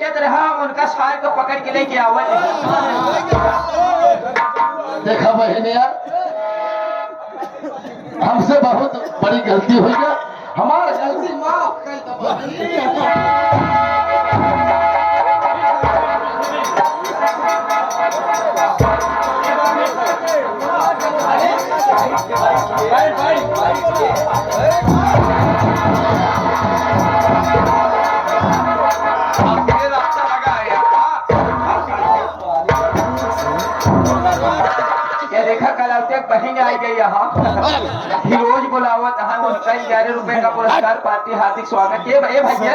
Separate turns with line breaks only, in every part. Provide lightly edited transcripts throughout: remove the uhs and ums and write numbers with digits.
देखिए तो रहा उनका सार को पकड़ के लेके आवत।
देखा बहनिया, हमसे बहुत बड़ी गलती हुई है, हमारा गलती माफ कर दो।
देखा कल एक बहन आई गई यहाँ रोज बुलावत हम उनका 11 रुपए का पुरस्कार पाती हार्दिक स्वागत है भैया।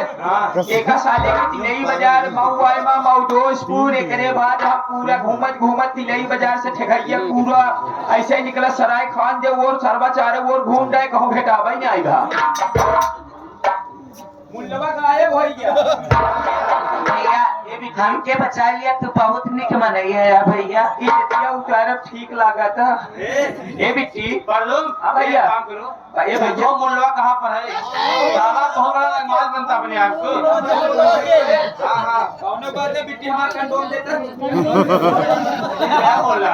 एक साले के तिलई बाजार मऊ आए मऊ दोस्तपुर एक बाद हम पूरा घूमत तिलई बाजार से ठेकैया पूरा ऐसे निकला सराय खान दे और सरवा चारे और घूम जाए कहूँ भेटाबा नहीं आएगा मुल्लवा गायब हो गया।
हमके बचा लिया तू बहुत निक मनई है भैया।
इतिया उतारब ठीक लागत ए बिट्टी
परलुम
अब भैया
काम करो।
ये भैया
मुल्लवा कहाँ पर है? साला बहुत बड़ा रंगमाल बनता अपने आप को। हाँ हाँ
कौन बात है बिट्टी हमारा कंडोम देता
क्या बोला?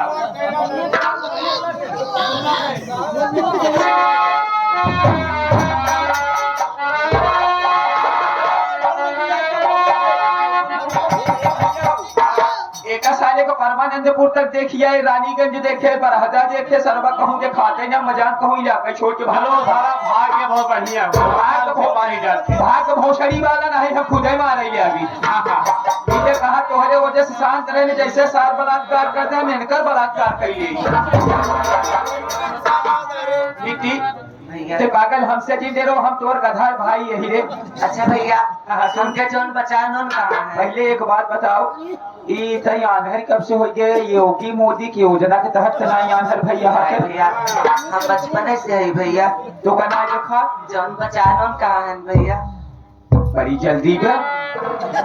एक साले को परमानंदपुर तक देखिए, रानीगंज देखे, बरहदा देखे, सरवा कहूँ दिखाते ना मजाक कहूँ इलाका छोड़ के
हेलो सारा भाग्य बहुत बढ़िया
भाग भोसड़ी वाला नहीं है, खुद ही मारे अभी। इसे कहा तोहरे वजह से शांत रहने जैसे सार बलात्कार करते हैं मेनकर बलात्कार करिए ते पागल हमसे जी दे रहो हम तोर गधा भाई यही रे।
अच्छा भैया हमके जोन बचान कहाँ है?
पहले एक बात बताओ, ये तई आंधर कब से हो गए? योगी मोदी की योजना के तहत तनाई आंधर भैया
भैया हम बचपन से है भैया।
तो कना देखा
जोन बचान कहाँ है भैया?
बड़ी जल्दी का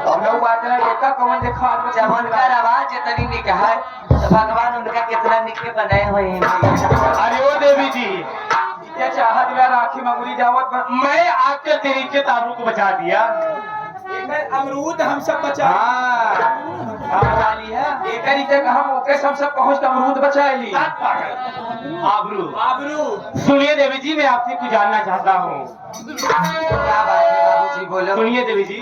हम लोग बात ना देखा कौन देखा
जब उनका आवाज इतनी निक है तो भगवान उनका कितना निके बनाए हुए हैं भैया।
अरे ओ देवी जी,
क्या चाहत में राखी मंगुरी जावत
मैं आपके तरीके तारू को बचा दिया।
अमरूद हम सब बचा
बचा लिया।
एक रीते हम ओके सब पहुंच अमरूद बचा ली।
आबरू
आबरू
सुनिए देवी जी, मैं आपसे कुछ जानना चाहता हूँ।
क्या बात है बाबूजी बोलो।
सुनिए देवी जी,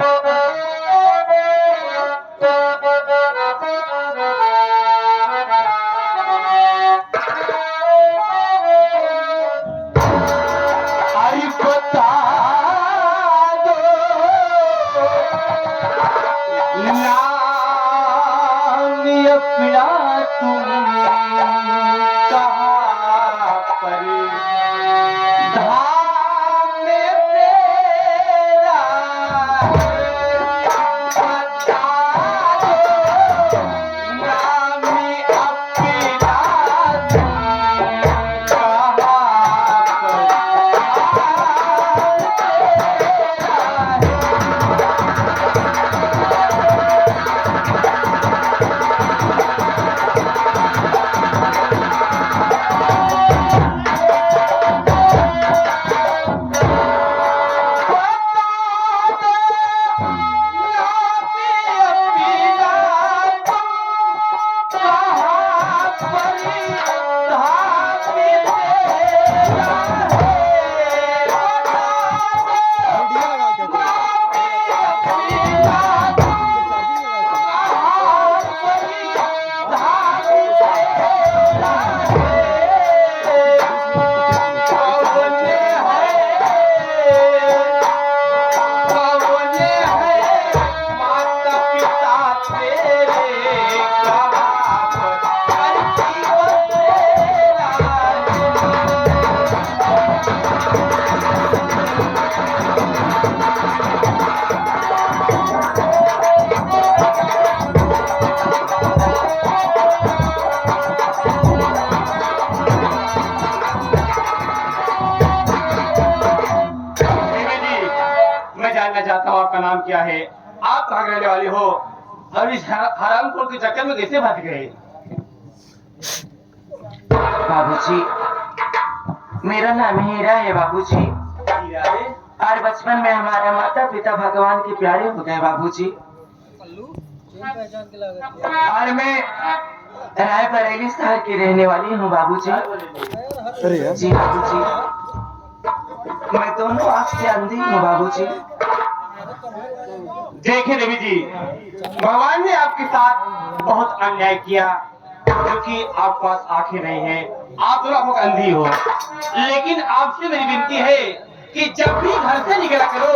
चाहता हूँ आपका नाम क्या है? आप कहाँ रहने वाली हो और इस हरामखोर के चक्कर में कैसे फंस गए?
बाबूजी मेरा नाम हीरा है बाबूजी।
हीरा है?
और बचपन में हमारे माता पिता भगवान के प्यारे हो गए बाबूजी।
और मैं रायबरेली शहर की रहने वाली हूँ बाबूजी। जी बाबूजी, मैं दोनों आँख से अंधी हूँ बाबूजी।
देखिए देवी जी, भगवान ने आपके साथ बहुत अन्याय किया क्योंकि आपके पास आंखें नहीं हैं, आप दोनों आंखों अंधी हो। लेकिन आपसे मेरी विनती है कि जब भी घर से निकला करो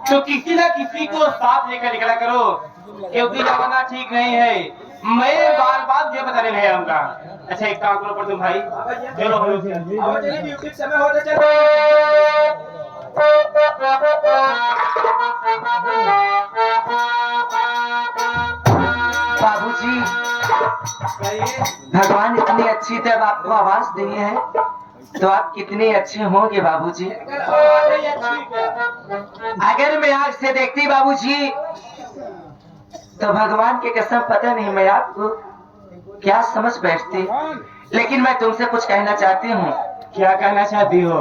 तो किसी न किसी को साथ लेकर निकला करो, क्योंकि जमाना ठीक नहीं है। मैं बार बार ये बताने नहीं आऊंगा। अच्छा एक काम करो पर तुम भाई, चलो समय होता चलो।
बाबूजी, भगवान इतनी अच्छी जब आपको आवाज दी है तो आप कितने अच्छे होंगे बाबूजी। अगर मैं आँख से देखती बाबूजी तो भगवान की कसम पता नहीं मैं आपको क्या समझ बैठती। लेकिन मैं तुमसे कुछ कहना चाहती हूँ।
क्या कहना चाहती हो?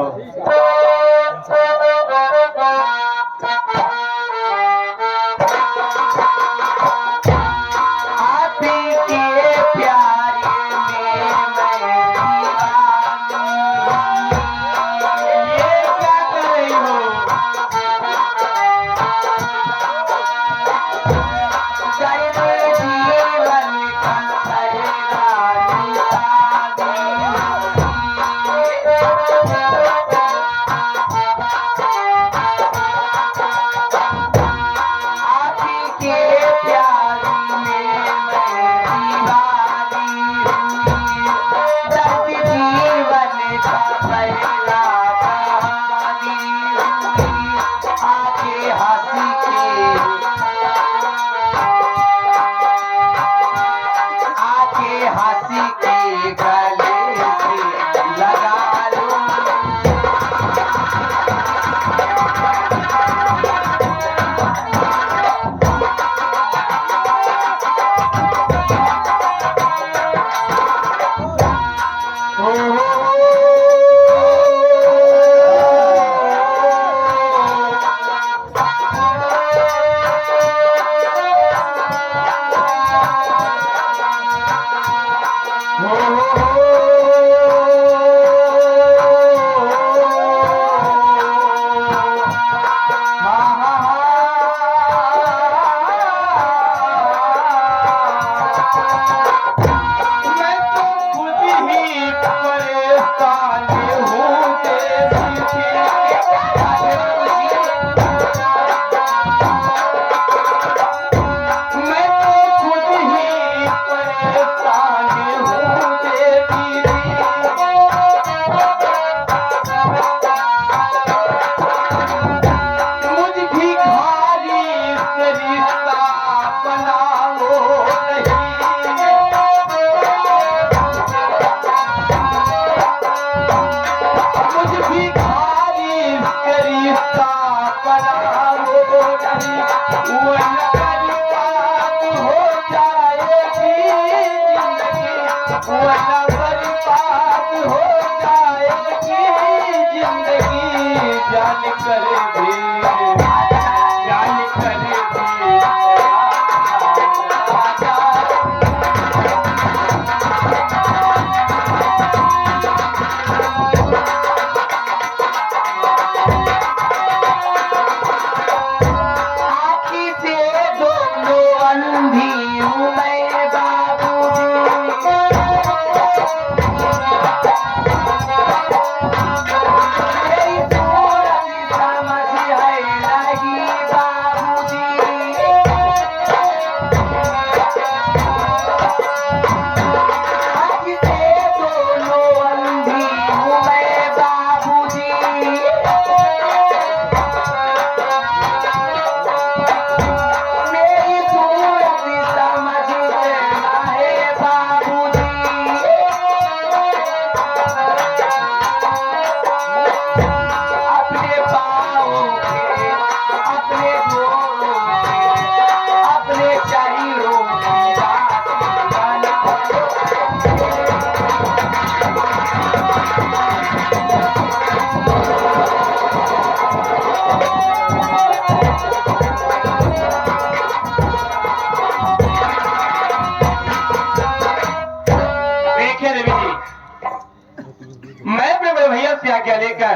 लेकर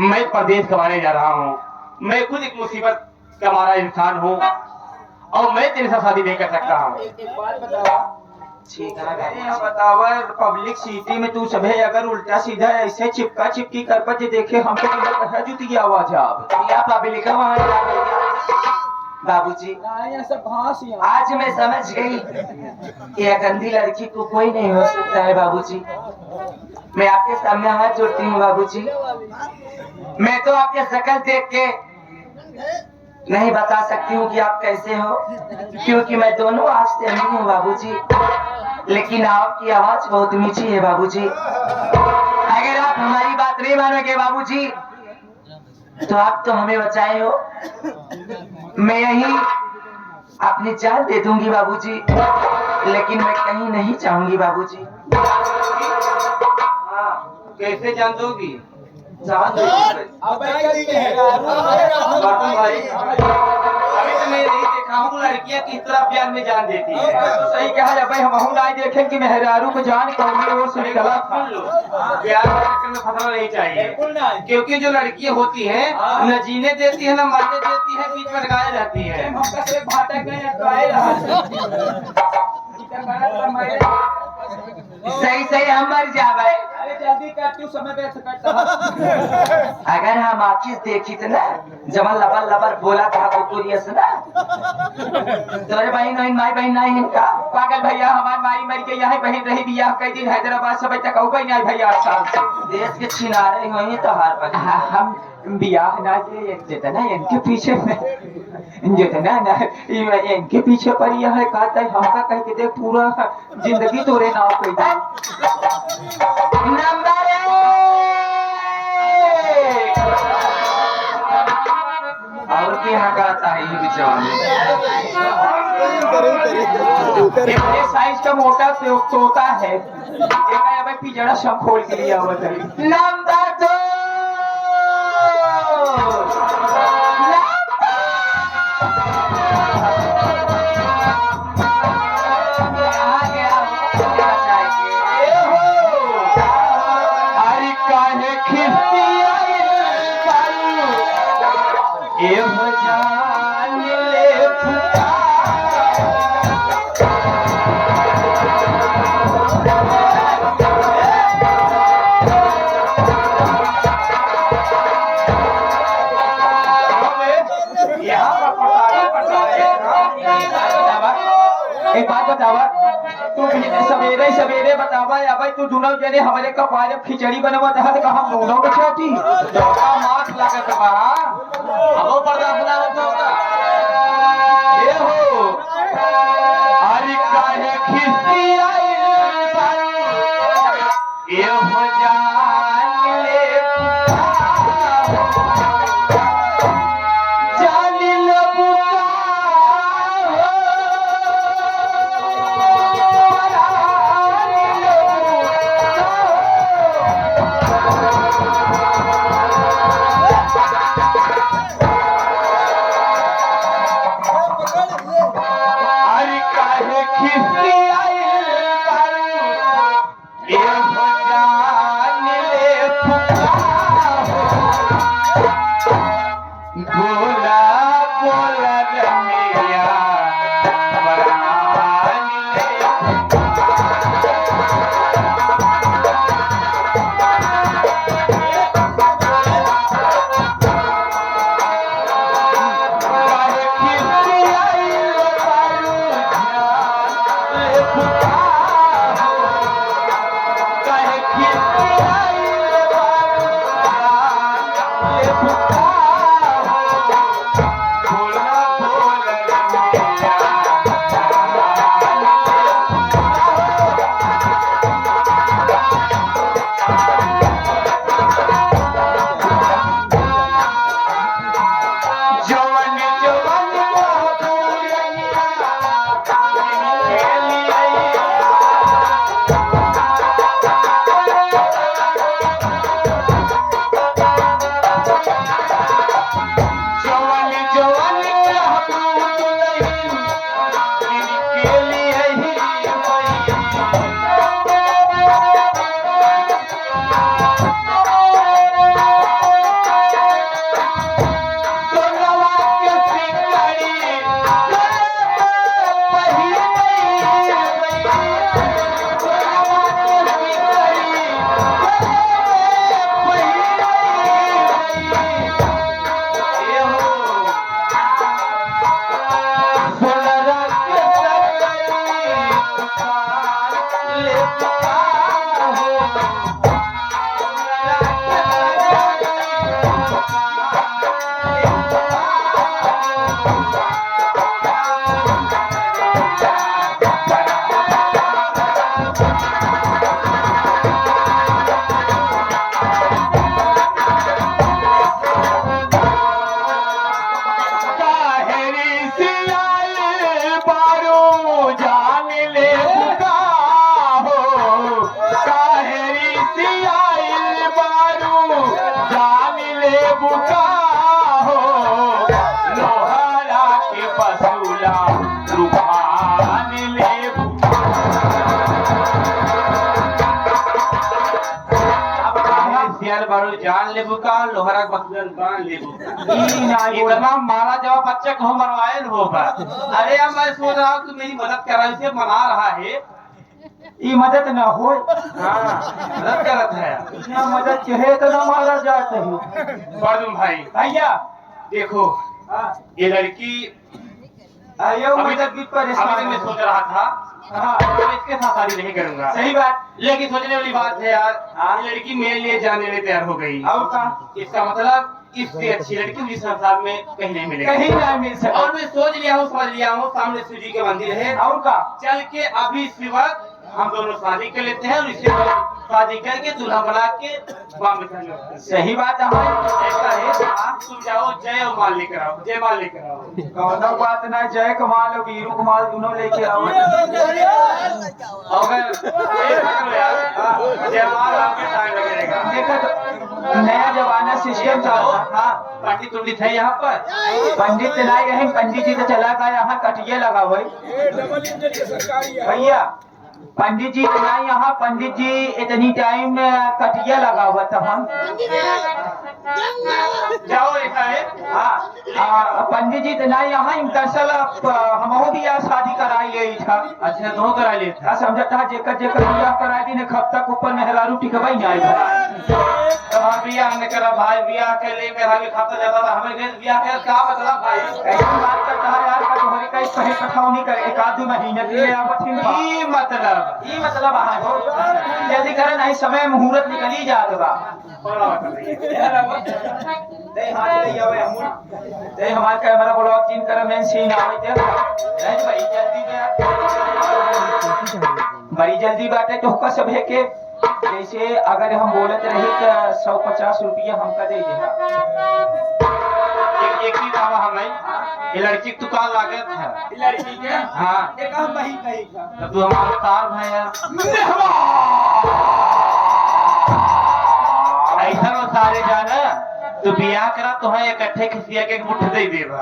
मैं प्रदेश कमाने जा रहा हूँ। मैं खुद एक मुसीबत का मारा इंसान हूँ और मैं तेरे साथ शादी नहीं कर सकता हूँ।
एक बात बतावा,
ठीक है बाबूजी।
अरे बतावा, पब्लिक सिटी में तू सभे अगर उल्टा सीधा ऐसे चिपका चिपकी कर पर जे देखे हमको तो कहा जुती आवाज अब
या पब्लिक वहाँ जा रही है। बाबूजी
ये सब घास यहाँ।
आज मैं समझ गई कि यह गंदी लड़की को कोई नहीं हो सकता है बाबूजी। मैं आपके सामने हाथ जोड़ती हूँ बाबूजी। मैं तो आपके शक्ल देख के नहीं बता सकती हूँ कि आप कैसे हो, क्योंकि मैं दोनों आज से अमीर हूँ बाबूजी। लेकिन आपकी आवाज बहुत मीठी है बाबूजी। अगर आप हमारी बात नहीं मानोगे बाबूजी तो आप तो हमें बचाए हो। मैं यही अपनी जान दे दूंगी बाबूजी, लेकिन मैं कहीं नहीं चाहूंगी बाबूजी।
कैसे जान दोगी?
जान दो
बाबू भाई, अभी तो मैं नहीं देखा हूँ लड़कियां किस तरह प्यार में जान देती है।
तो सही कहा जब भाई हम ना देखें कि मेहरारू को जान कौन वो सुन गला
सुन लो, प्यार के चक्कर में फंसना नहीं चाहिए, क्योंकि जो लड़कियां होती हैं न जीने देती है न मरने देती है, बीच में लगाए रहती है।
हम कैसे भाटा गए तो आए
सही सही हम मर जावे।
अरे जल्दी कर, तू समय पे करता।
अगर हम आखिर देखी तो ना जमा लबर लबर बोला था कुकुरियस ना तोरे बहन नहीं माई बहन नहीं इनका
पागल भैया, हमार माई मर के यहाँ बहन रही बिया कई दिन हैदराबाद से तक आऊ नहीं आई भैया 8 साल से।
देश के छिनारे हुई तो हार पर
हम बियाह ना के जितना इनके पीछे जितना ना इनके पीछे पर यह है कहता है हमका कह के देख पूरा जिंदगी तोरे नाव पे जाए।
नंबर 1 और क्या कहता है ये बिचारा।
इतने साइज का मोटा तोता है, एक है भाई पिजड़ा सब खोल के लिया हुआ है।
नंबर 2
अरे काहे खिस्ती ए हो जान ले पुकार। एक बात बतावा, तू सवेरे सवेरे बतावा या भाई तू दोनों जने हमारे कपारे खिचड़ी बनवा दे तो हम दोनों को चाटी
मार्क्स लागत बा अब पर्दा अपना होता
ये हो। अरे काहे खिस्ती आई ये हो जान ले जान ले
जान लेबू का लोहरा बखदन बांध लेबू इतना मारा जब बच्चे को मरवाए हो अरे अब मैं सोच रहा हूँ तू मेरी मदद कर रहा है इसे मना रहा है
ये मदद ना हो।
हाँ मदद करत है
इतना मदद चाहे तो ना मारा जाता है।
परदुम भाई
भैया
देखो ये लड़की
आयो
अभी
मदद
तक
भी
अभी
परेशान
तक मैं
है।
सोच रहा था
हाँ
मैं इसके साथ शादी नहीं करूंगा
सही बात।
लेकिन सोचने वाली बात है यार ये लड़की मेरे लिए जाने में तैयार हो गई
और का
इसका मतलब इससे अच्छी लड़की मुझे संसार में कहीं नहीं मिलेगी
कहीं ना मिल सके।
और मैं सोच लिया हूँ समझ लिया हूँ सामने शिव जी के मंदिर है
और का
चल के अभी इसी वक्त हम दोनों शादी कर लेते हैं और इसके बाद शादी करके दूल्हा बना के वापस चल जाते हैं।
सही बात है।
ऐसा है आप तुम जाओ जय और माल लेकर आओ जय माल लेकर आओ
कौनो बात ना, जय कमाल और वीरू कमाल दोनों लेके आओ।
अगर एक करो यार जय माल आपके टाइम लगेगा
देखा तो नया जमाना सिस्टम चलता। हाँ
पंडित पंडित है यहाँ पर
पंडित नहीं रहे, पंडित जी तो चला गया यहाँ कटिया लगा हुआ भैया। पंडित जी नहीं यहाँ, पंडित जी इतनी टाइम कटिया लगा हुआ था। हम
जाओ ऐसा है
हाँ पंडित जी तो नहीं यहाँ, दरअसल हम भी यहाँ शादी कराई गई था।
अच्छा दोनों करा लिए थे
समझा था जेकर जेकर बियाह कराई दी ने खब तक ऊपर मेहरारू टिकवाई नहीं आई।
बियाह ने करा भाई बियाह के लिए मेरा भी खाता जाता था हमें गए बियाह के का मतलब भाई
ऐसी बात करता है यार का तुम्हारे का इस पहले कथाओं नहीं करे, एक आध दो महीने के लिए आवत थी।
ये मतलब
ये मतलब हो जल्दी करे नहीं, समय मुहूर्त निकली जात बा। दे हमार कैमरा ब्लॉक चीन करे में सीन आवे थे बड़ी जल्दी में बड़ी जल्दी बाटे तो का सब है के जैसे अगर हम बोलत रही तो 150 रुपया हमका दे देना।
एक ही बाबा हमें ये लड़की की दुकान लागत है
लड़की के
हाँ
एक हम वही कही था।
तो तू हमारा तार भाई यार ऐसा नो सारे जाना तू बियाह करा तो है इकट्ठे खिसिया के एक मुठ दे देगा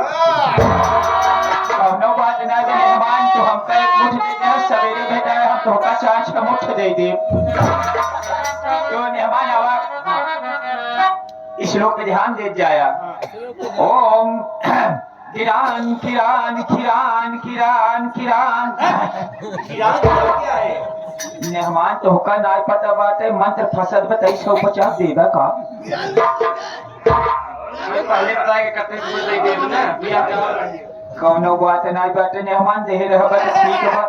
कौनो बात ना दे मेहमान तो हमका एक मुठ दे दे, सवेरे बेटा हम तो का चाच का मुठ दे दे। तो मेहमान आवा इस श्लोक पे ध्यान दे जाया। ओम किरान किरान किरान किरान किरान मेहमान तो का ना पता बात है, मंत्र फसद बताई 150 देगा का।
पहले बताया कि इकट्ठे मुठ दे देगा ना बियाह के
कौनो बात ना बाटे मेहमान दे रहा बस ठीक बा।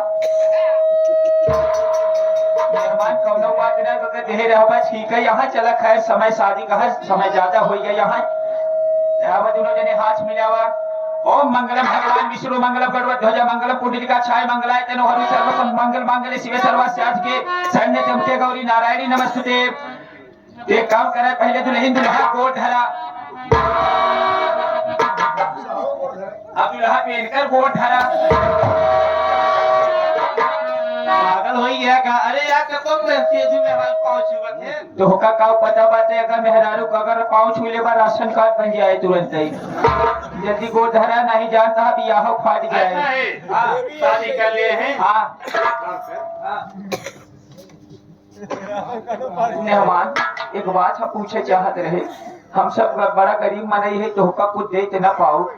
मेहमान कौनो बात ना बगैर दे रहा बस ठीक है। यहाँ चला खैर समय शादी का है, समय ज्यादा हो गया। यहाँ अब दोनों जने हाथ मिलावा। ओम मंगलम भगवान विष्णु मंगलम गणपत ध्वज मंगलम पुंडलिका छाय मंगलाय तनो हरि सर्व मंगल मांगल्ये शिवे सर्वास्यार्थ के शरण्य त्र्यंबके गौरी नारायणी नमस्तुते। एक काम करे पहले दुल्हन दुल्हा गोद धरा, अब दुल्हा पहनकर गोद धरा।
पागल हो गया का अरे यार कतम तेजी में हाल पहुंच हुए थे
तो होका का पता बाटे अगर मेहरारू का अगर पाँव छू ले बा राशन कार्ड बन जाए तुरंत ही। जल्दी गोद धरा नहीं जानता है बियाह फाट
ऐसा
जाए।
है हाँ शादी कर लिए हैं
हाँ मेहमान एक बात हम पूछे चाहत रहे, हम सब बड़ा गरीब मनई है तो होका कुछ दे न पाओ।